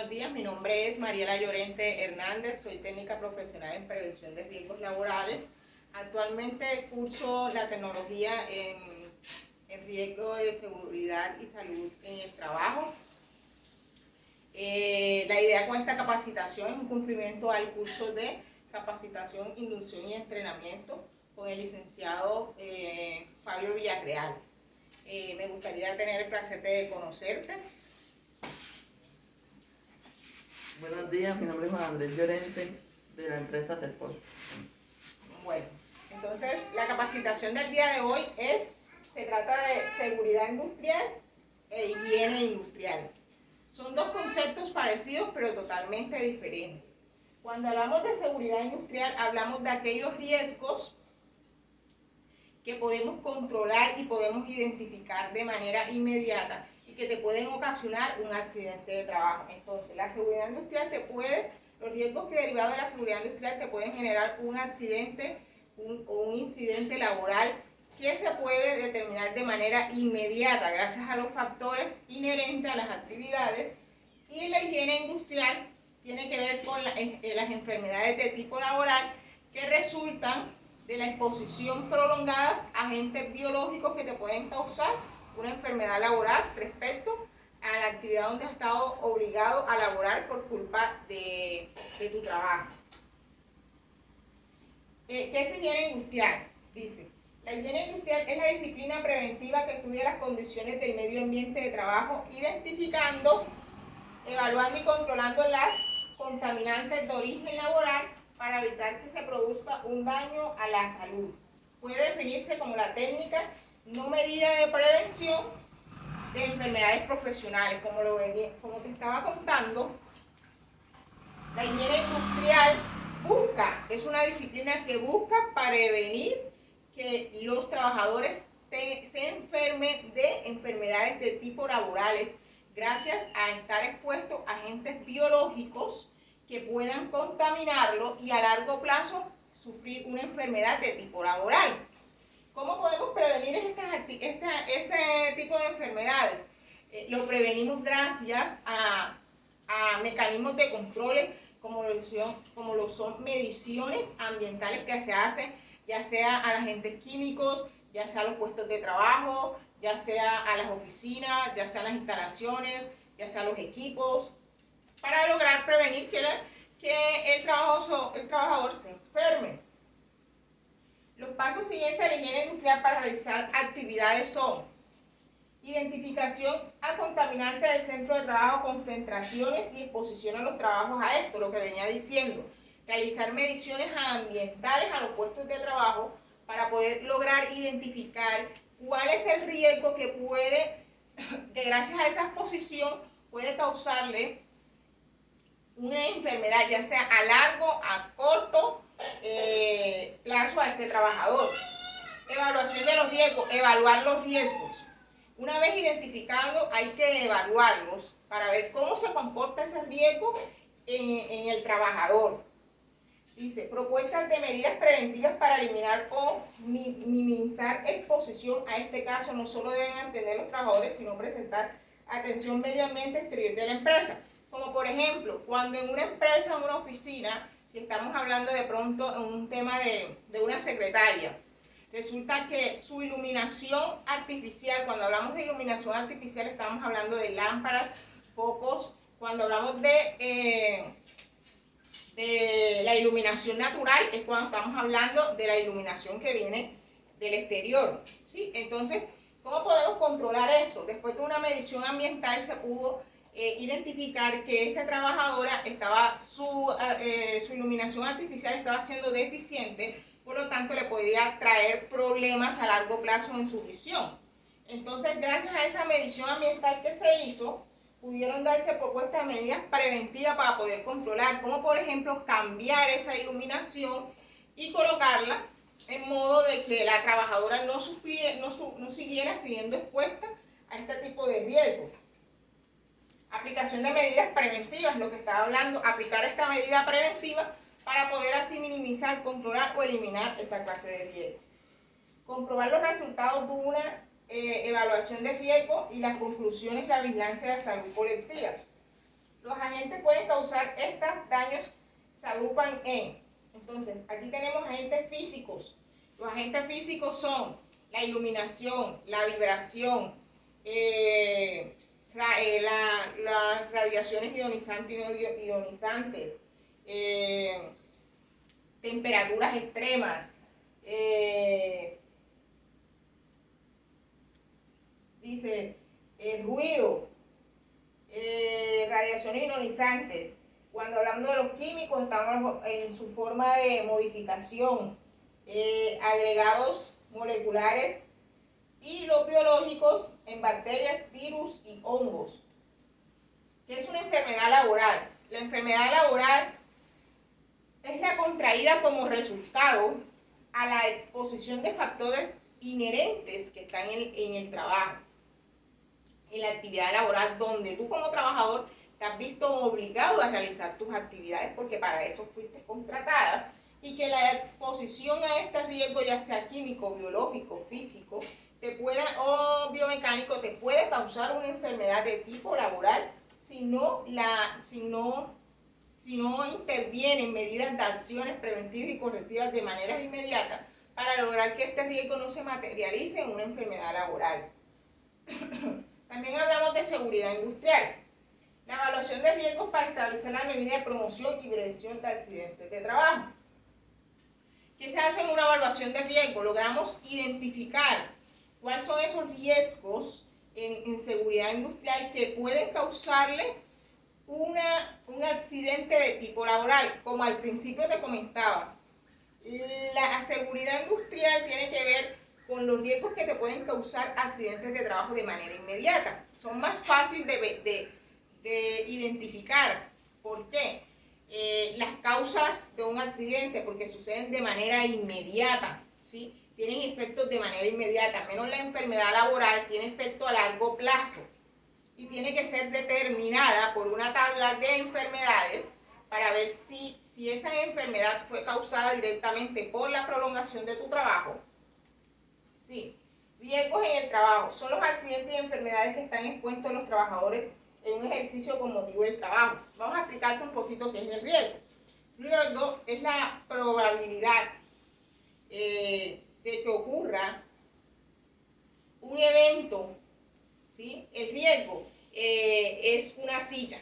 buenos días. Mi nombre es Mariela Llorente Hernández, soy técnica profesional en prevención de riesgos laborales. Actualmente curso la tecnología en riesgo de seguridad y salud en el trabajo. La idea con esta capacitación es un cumplimiento al curso de capacitación, inducción y entrenamiento con el licenciado Fabio Villarreal. Me gustaría tener el placer de conocerte. Buenos días, mi nombre es Juan Andrés Llorente, de la empresa Serpol. Bueno, entonces la capacitación del día de hoy se trata de seguridad industrial e higiene industrial. Son dos conceptos parecidos pero totalmente diferentes. Cuando hablamos de seguridad industrial, hablamos de aquellos riesgos que podemos controlar y podemos identificar de manera inmediata y que te pueden ocasionar un accidente de trabajo. Entonces, la seguridad industrial los riesgos que derivados de la seguridad industrial te pueden generar un accidente o un incidente laboral que se puede determinar de manera inmediata gracias a los factores inherentes a las actividades. Y la higiene industrial tiene que ver con las enfermedades de tipo laboral que resultan de la exposición prolongada a agentes biológicos que te pueden causar una enfermedad laboral respecto a la actividad donde has estado obligado a laborar por culpa de tu trabajo. ¿Qué es higiene industrial? Dice, la higiene industrial es la disciplina preventiva que estudia las condiciones del medio ambiente de trabajo, identificando, evaluando y controlando las contaminantes de origen laboral para evitar que se produzca un daño a la salud. Puede definirse como la técnica no medida de prevención de enfermedades profesionales. Como te estaba contando, la higiene industrial es una disciplina que busca prevenir que los trabajadores se enfermen de enfermedades de tipo laborales gracias a estar expuestos a agentes biológicos que puedan contaminarlo y a largo plazo sufrir una enfermedad de tipo laboral. ¿Cómo podemos prevenir este tipo de enfermedades? Lo prevenimos gracias a mecanismos de control como lo son mediciones ambientales que se hacen, ya sea a los agentes químicos, ya sea a los puestos de trabajo, ya sea a las oficinas, ya sea a las instalaciones, ya sea a los equipos, para lograr prevenir que el trabajador se enferme. Los pasos siguientes de la higiene industrial para realizar actividades son: identificación a contaminantes del centro de trabajo, concentraciones y exposición a los trabajos a esto, lo que venía diciendo. Realizar mediciones ambientales a los puestos de trabajo para poder lograr identificar cuál es el riesgo que gracias a esa exposición puede causarle una enfermedad, ya sea a largo, a corto plazo a este trabajador. Evaluación de los riesgos, evaluar los riesgos. Una vez identificados, hay que evaluarlos para ver cómo se comporta ese riesgo en el trabajador. Dice, propuestas de medidas preventivas para eliminar o minimizar exposición. A este caso no solo deben atender los trabajadores, sino presentar atención medio ambiente exterior de la empresa. Como por ejemplo, cuando en una empresa, en una oficina, si estamos hablando de pronto en un tema de una secretaria, resulta que su iluminación artificial, cuando hablamos de iluminación artificial estamos hablando de lámparas, focos. Cuando hablamos de la iluminación natural es cuando estamos hablando de la iluminación que viene del exterior, ¿sí? Entonces, ¿cómo podemos controlar esto? Después de una medición ambiental se pudo identificar que esta trabajadora su iluminación artificial estaba siendo deficiente, por lo tanto le podía traer problemas a largo plazo en su visión. Entonces, gracias a esa medición ambiental que se hizo, pudieron darse propuestas de medidas preventivas para poder controlar, como por ejemplo cambiar esa iluminación y colocarla en modo de que la trabajadora no siguiera siendo expuesta a este tipo de riesgos. Aplicación de medidas preventivas, lo que estaba hablando, aplicar esta medida preventiva para poder así minimizar, controlar o eliminar esta clase de riesgos. Comprobar los resultados de una evaluación de riesgo y las conclusiones de la vigilancia de salud colectiva. Los agentes pueden causar estos daños, se agrupan en. Entonces, aquí tenemos agentes físicos. Los agentes físicos son la iluminación, la vibración, las radiaciones ionizantes y no ionizantes, temperaturas extremas, dice el ruido, radiaciones ionizantes. Cuando hablamos de los químicos, estamos en su forma de modificación, agregados moleculares, y los biológicos en bacterias, virus y hongos. ¿Qué es una enfermedad laboral? La enfermedad laboral es la contraída como resultado a la exposición de factores inherentes que están en el trabajo, en la actividad laboral, donde tú como trabajador te has visto obligado a realizar tus actividades porque para eso fuiste contratada, y que la exposición a este riesgo, ya sea químico, biológico, físico, o biomecánico, te puede causar una enfermedad de tipo laboral si no intervienen medidas de acciones preventivas y correctivas de manera inmediata para lograr que este riesgo no se materialice en una enfermedad laboral. También hablamos de seguridad industrial. La evaluación de riesgos para establecer la medida de promoción y prevención de accidentes de trabajo. ¿Qué se hace en una evaluación de riesgo? Logramos identificar cuáles son esos riesgos en seguridad industrial que pueden causarle un accidente de tipo laboral. Como al principio te comentaba, la seguridad industrial tiene que ver con los riesgos que te pueden causar accidentes de trabajo de manera inmediata. Son más fáciles de identificar. ¿Por qué? Las causas de un accidente, porque suceden de manera inmediata, ¿sí? Tienen efectos de manera inmediata, menos la enfermedad laboral tiene efecto a largo plazo y tiene que ser determinada por una tabla de enfermedades para ver si esa enfermedad fue causada directamente por la prolongación de tu trabajo. Sí. Riesgos en el trabajo son los accidentes y enfermedades que están expuestos los trabajadores en un ejercicio con motivo del trabajo. Vamos a explicarte un poquito qué es el riesgo. Riesgo es la probabilidad de que ocurra un evento, ¿sí? El riesgo es una silla.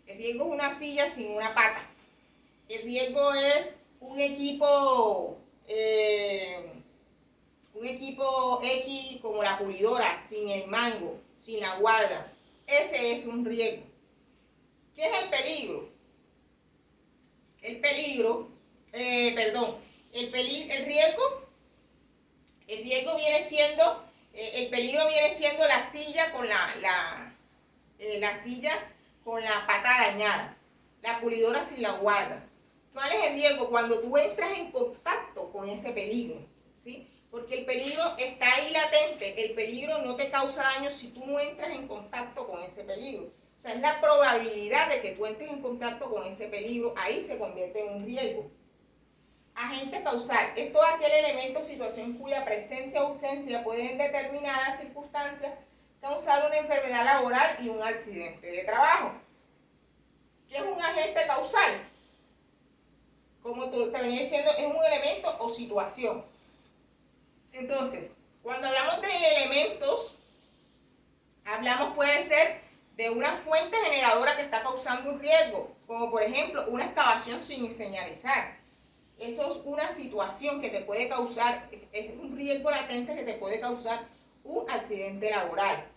El riesgo es una silla sin una pata. El riesgo es un equipo X como la pulidora, sin el mango, sin la guarda. Ese es un riesgo. ¿Qué es el peligro? El riesgo viene siendo, el peligro viene siendo la silla con la silla con la pata dañada, la pulidora sin la guarda. ¿Cuál es el riesgo? Cuando tú entras en contacto con ese peligro, ¿sí? Porque el peligro está ahí latente, el peligro no te causa daño si tú no entras en contacto con ese peligro. O sea, es la probabilidad de que tú entres en contacto con ese peligro, ahí se convierte en un riesgo. Agente causal, es todo aquel elemento o situación cuya presencia o ausencia puede en determinadas circunstancias causar una enfermedad laboral y un accidente de trabajo. ¿Qué es un agente causal? Como tú te venía diciendo, es un elemento o situación. Entonces, cuando hablamos de elementos, puede ser de una fuente generadora que está causando un riesgo, como por ejemplo una excavación sin señalizar. Eso es una situación que te puede causar, es un riesgo latente que te puede causar un accidente laboral.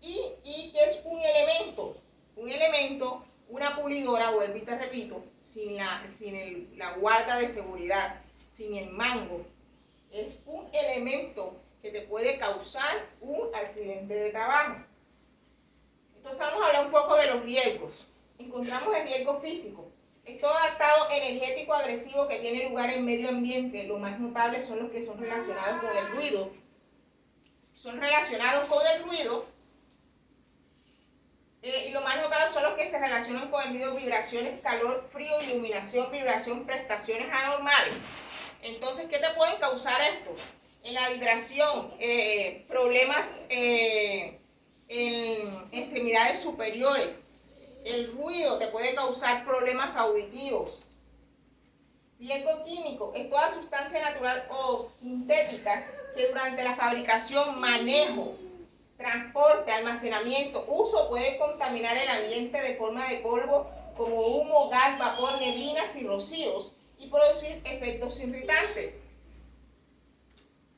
¿Y qué es un elemento? Un elemento, una pulidora, vuelvo y te repito, sin la guarda de seguridad, sin el mango, es un elemento que te puede causar un accidente de trabajo. Entonces vamos a hablar un poco de los riesgos. Encontramos el riesgo físico. Es todo estado energético agresivo que tiene lugar en medio ambiente. Lo más notable son los que son relacionados con el ruido. Y lo más notable son los que se relacionan con el ruido, vibraciones, calor, frío, iluminación, vibración, prestaciones anormales. Entonces, ¿qué te pueden causar estos? En la vibración, problemas en extremidades superiores, El ruido te puede causar problemas auditivos. Riesgo químico es toda sustancia natural o sintética que durante la fabricación, manejo, transporte, almacenamiento, uso puede contaminar el ambiente de forma de polvo como humo, gas, vapor, neblinas y rocíos y producir efectos irritantes.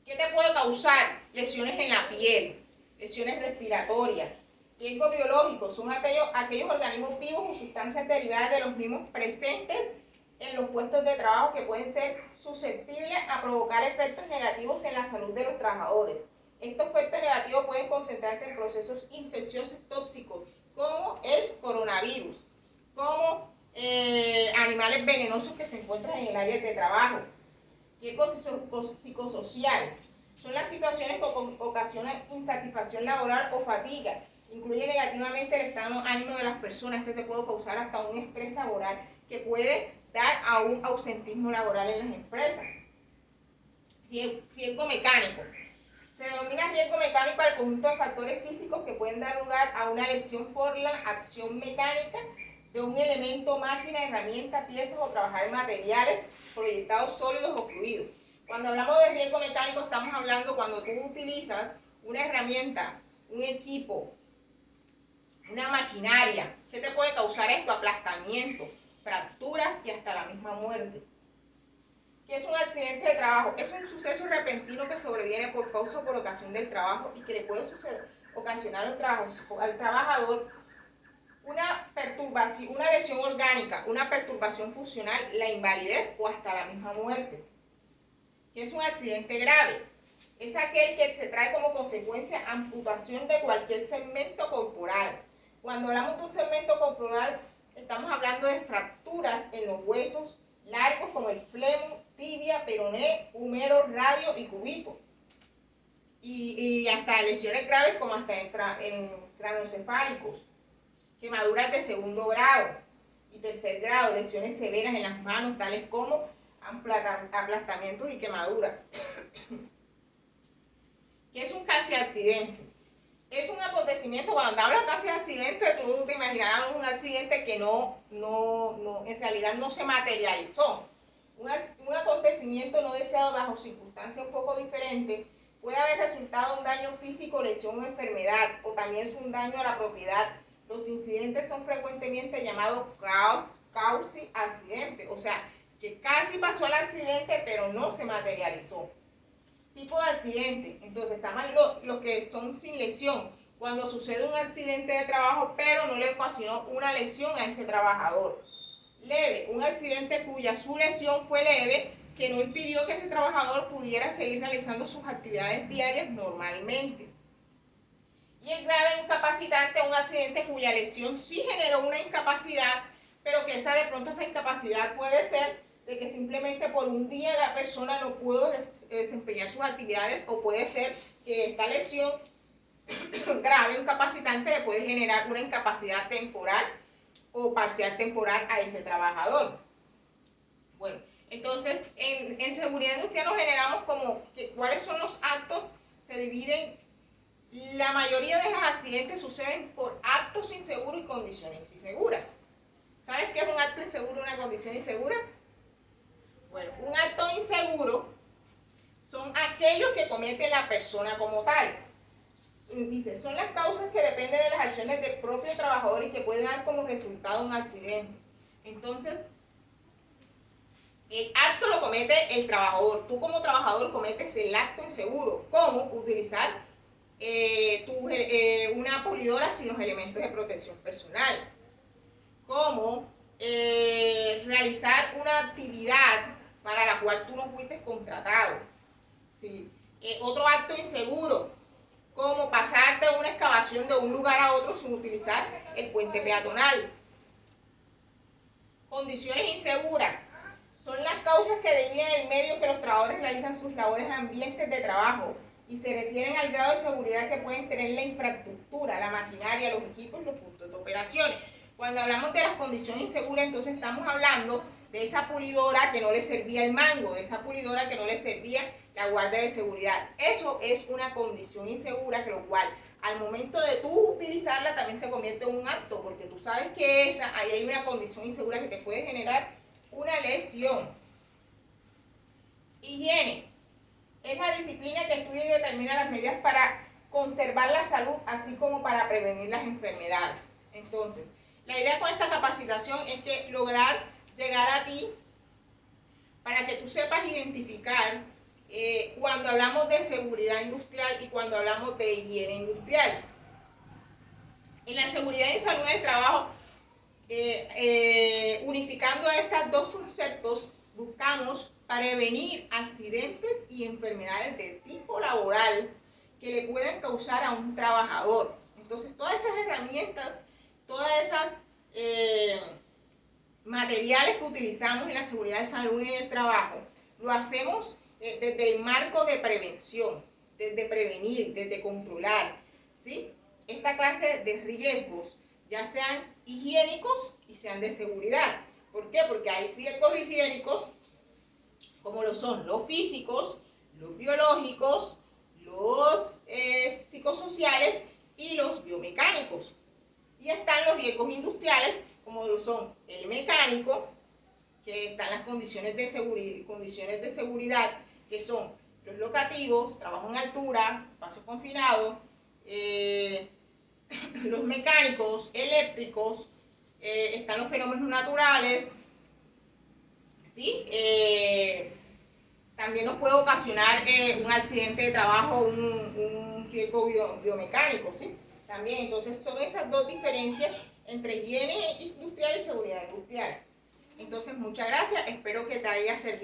¿Qué te puede causar? Lesiones en la piel, lesiones respiratorias. Riesgos biológicos son aquellos organismos vivos o sustancias derivadas de los mismos presentes en los puestos de trabajo que pueden ser susceptibles a provocar efectos negativos en la salud de los trabajadores. Estos efectos negativos pueden concentrarse en procesos infecciosos tóxicos como el coronavirus, como animales venenosos que se encuentran en el área de trabajo. Riesgo psicosocial son las situaciones que ocasionan insatisfacción laboral o fatiga. Incluye negativamente el estado de ánimo de las personas. Este te puede causar hasta un estrés laboral que puede dar a un ausentismo laboral en las empresas. Riesgo mecánico. Se denomina riesgo mecánico al conjunto de factores físicos que pueden dar lugar a una lesión por la acción mecánica de un elemento, máquina, herramienta, piezas o trabajar materiales proyectados sólidos o fluidos. Cuando hablamos de riesgo mecánico estamos hablando cuando tú utilizas una herramienta, un equipo, una maquinaria. ¿Qué te puede causar esto? Aplastamiento, fracturas y hasta la misma muerte. ¿Qué es un accidente de trabajo? Es un suceso repentino que sobreviene por causa o por ocasión del trabajo y que le puede ocasionar al trabajador una perturbación, una lesión orgánica, una perturbación funcional, la invalidez o hasta la misma muerte. ¿Qué es un accidente grave? Es aquel que se trae como consecuencia amputación de cualquier segmento corporal. Cuando hablamos de un segmento corporal, estamos hablando de fracturas en los huesos largos como el fémur, tibia, peroné, húmero, radio y cúbito. Y hasta lesiones graves como hasta en craneoencefálicos, quemaduras de segundo grado y tercer grado, lesiones severas en las manos, tales como aplastamientos y quemaduras. ¿Qué es un casi accidente? Es un acontecimiento, cuando hablas casi accidente, tú te imaginarás un accidente que en realidad no se materializó. Un acontecimiento no deseado bajo circunstancias un poco diferentes puede haber resultado un daño físico, lesión o enfermedad, o también es un daño a la propiedad. Los incidentes son frecuentemente llamados casi accidente, o sea, que casi pasó el accidente, pero no se materializó. Tipo de accidente, entonces estaban los que son sin lesión, cuando sucede un accidente de trabajo, pero no le ocasionó una lesión a ese trabajador. Leve, un accidente cuya su lesión fue leve, que no impidió que ese trabajador pudiera seguir realizando sus actividades diarias normalmente. Y el grave, incapacitante, un accidente cuya lesión sí generó una incapacidad, pero que esa incapacidad puede ser de que simplemente por un día la persona no pudo desempeñar sus actividades, o puede ser que esta lesión grave, incapacitante, le puede generar una incapacidad temporal o parcial temporal a ese trabajador. Bueno, entonces en seguridad industrial nos generamos como que cuáles son los actos, se dividen. La mayoría de los accidentes suceden por actos inseguros y condiciones inseguras. ¿Sabes qué es un acto inseguro y una condición insegura? Bueno, un acto inseguro son aquellos que comete la persona como tal. Dice, son las causas que dependen de las acciones del propio trabajador y que pueden dar como resultado un accidente. Entonces, el acto lo comete el trabajador. Tú como trabajador cometes el acto inseguro. ¿Cómo? Utilizar una pulidora sin los elementos de protección personal. ¿Cómo? Realizar una actividad para la cual tú no fuiste contratado. ¿Sí? Otro acto inseguro, como pasarte una excavación de un lugar a otro sin utilizar el puente peatonal. Condiciones inseguras son las causas que delinean el medio que los trabajadores realizan sus labores en ambientes de trabajo y se refieren al grado de seguridad que pueden tener la infraestructura, la maquinaria, los equipos y los puntos de operaciones. Cuando hablamos de las condiciones inseguras, entonces estamos hablando de esa pulidora que no le servía el mango, de esa pulidora que no le servía la guardia de seguridad. Eso es una condición insegura, que lo cual al momento de tú utilizarla también se convierte en un acto, porque tú sabes que ahí hay una condición insegura que te puede generar una lesión. Higiene. Es la disciplina que estudia y determina las medidas para conservar la salud, así como para prevenir las enfermedades. Entonces, la idea con esta capacitación es que lograr llegar a ti para que tú sepas identificar cuando hablamos de seguridad industrial y cuando hablamos de higiene industrial. En la seguridad y salud del trabajo, unificando estos dos conceptos, buscamos prevenir accidentes y enfermedades de tipo laboral que le pueden causar a un trabajador. Entonces, todas esas herramientas, todas esas materiales que utilizamos en la seguridad de salud y en el trabajo, lo hacemos desde el marco de prevención, desde prevenir, desde controlar, ¿sí? Esta clase de riesgos, ya sean higiénicos y sean de seguridad. ¿Por qué? Porque hay riesgos higiénicos, como lo son los físicos, los biológicos, los psicosociales y los biomecánicos. Y están los riesgos industriales, como lo son el mecánico, que están las condiciones de seguridad, que son los locativos, trabajo en altura, espacios confinados, los mecánicos, eléctricos, están los fenómenos naturales, ¿sí? También nos puede ocasionar un accidente de trabajo, un riesgo biomecánico, ¿sí? También, entonces son esas dos diferencias entre higiene industrial y seguridad industrial. Entonces, muchas gracias, espero que te haya servido.